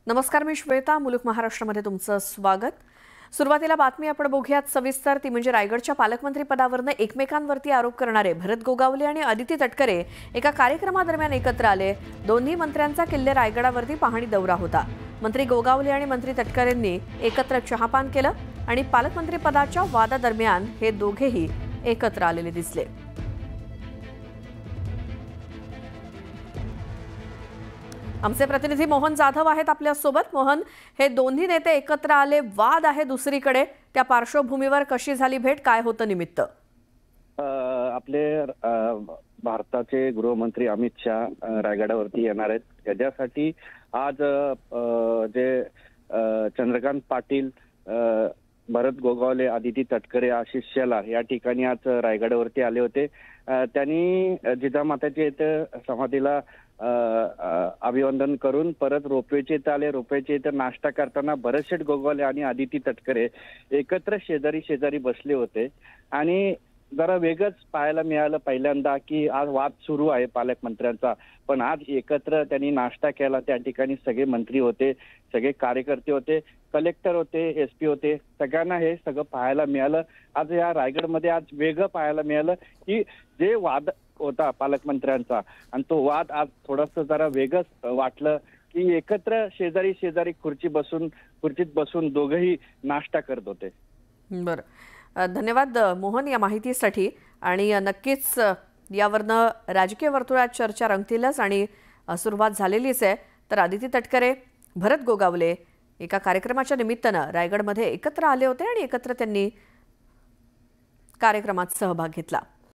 नमस्कार, मी श्वेता. मुलुक महाराष्ट्रामध्ये तुमचं स्वागत. सुरुवातीला बातमी आपण बघूयात सविस्तर. ती म्हणजे रायगडच्या पालकमंत्री पदावरनं एकमेकांवरती आरोप करणारे भरत गोगावले आणि अदिती तटकरे एका कार्यक्रमादरम्यान एकत्र आले. दोन्ही मंत्र्यांचा किल्ले रायगडावरती पाहणी दौरा होता. मंत्री गोगावले आणि मंत्री तटकरेंनी एकत्र चहापान केलं आणि पालकमंत्री पदाच्या वादादरम्यान हे दोघेही एकत्र आलेले दिसले. आमचे प्रतिनिधी मोहन जाधव आहेत आपल्या सोबत. मोहन, हे दोन्ही नेते एकत्र आले, वाद आहे दुसरीकडे, त्या पार्श्वभूमीवर कशी झाली भेट, काय होतं निमित्त? आपले भारताचे गृहमंत्री अमित शाह रायगडावरती येणार आहेत. त्याच्यासाठी आज जे चंद्रकांत पाटील, भरत गोगावले, अदिती तटकरे, आशिष शेलार या ठिकाणी आज रायगडावरती आले होते. त्यांनी जिजामाताच्या इथे समाधीला अभिवंदन करून परत रोपवेच्या इथे आले. रोपवेच्या इथे नाश्ता करताना भरत गोगावले आणि अदिती तटकरे एकत्र शेजारी शेजारी बसले होते आणि जरा वेगळंच पाहायला मिळालं पहिल्यांदा की आज वाद सुरू आहे पालकमंत्र्यांचा, पण आज एकत्र त्यांनी नाश्ता केला. त्या ठिकाणी सगळे मंत्री होते, सगळे कार्यकर्ते होते, कलेक्टर होते, SP होते, सगळ्यांना हे सगळं पाहायला मिळालं. आज या रायगडमध्ये आज वेगळं पाहायला मिळालं की जे वाद होता पालकमंत्र्यांचा आणि तो वाद आज थोडंसं जरा वेगळंच वाटलं की एकत्र शेजारी शेजारी खुर्चीत बसून दोघंही नाश्ता करत होते. बरं, धन्यवाद मोहन या माहितीसाठी. आणि नक्कीच यावरनं राजकीय वर्तुळात चर्चा रंगतीलच आणि सुरुवात झालेलीच आहे. तर अदिती तटकरे, भरत गोगावले एका कार्यक्रमाच्या निमित्तानं रायगडमध्ये एकत्र आले होते आणि एकत्र त्यांनी कार्यक्रमात सहभाग घेतला.